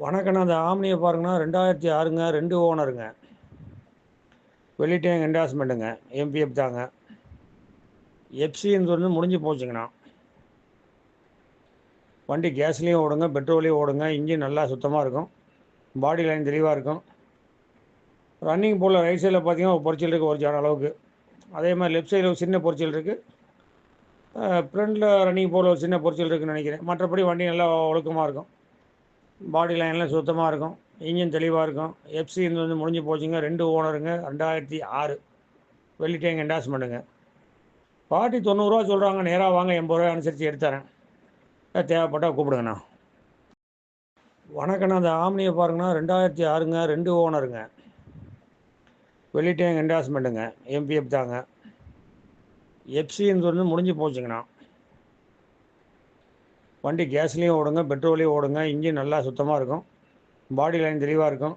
வணக்கண்ணா, அந்த ஆம்னியை பாருங்கண்ணா. 2006ங்க, 2 ஓனருங்க. வெளி டேங்க் என்டாஸ்மெண்ட்டுங்க. எம்பிஎஃப் தாங்க. எஃப்சின்னு வந்து முடிஞ்சு போச்சுங்கண்ணா. வண்டி கேஸ்லேயும் ஓடுங்க, பெட்ரோலையும் ஓடுங்க. இன்ஜின் நல்லா சுத்தமாக இருக்கும். பாடி லைன் தெளிவாக இருக்கும். ரன்னிங் போல் ரைட் சைடில் பார்த்தீங்கன்னா ஒரு பொரிச்சல் இருக்குது, ஒரு ஜான அளவுக்கு. அதே மாதிரி லெஃப்ட் சைடில் ஒரு சின்ன பொரிச்சல் இருக்குது. ஃப்ரண்டில் ரன்னிங் போல் ஒரு சின்ன பொரிச்சல் இருக்குதுன்னு நினைக்கிறேன். மற்றபடி வண்டி நல்லா ஒழுக்கமாக இருக்கும். பாடி லைன்லாம் சுத்தமாக இருக்கும். இன்ஜின் தெளிவாக இருக்கும். எஃப்சி வந்து முடிஞ்சு போச்சுங்க. 2 ஓனருங்க. 2006 வெளி டேங்க் என்டாஸ்மெண்ட்டுங்க. பார்ட்டி 90 ரூபா சொல்கிறாங்க. நேராக வாங்க, 80 ரூபா அனுசரித்து எடுத்துறேன். தேவைப்பட்டால் கூப்பிடுங்கண்ணா. வணக்கண்ணா, அந்த ஆம்னியை பாருங்கண்ணா. 2006ங்க, 2 ஓனருங்க. வெளி டேங்க் என்டாஸ்மெண்ட்டுங்க. எம்பிஎஃப் தாங்க. எஃப்சின்னு வந்து முடிஞ்சு போச்சுங்கண்ணா. வண்டி கேஸ்லேயும் ஓடுங்க, பெட்ரோலையும் ஓடுங்க. இன்ஜின் நல்லா சுத்தமாக இருக்கும். பாடி லைன் தெளிவாக இருக்கும்.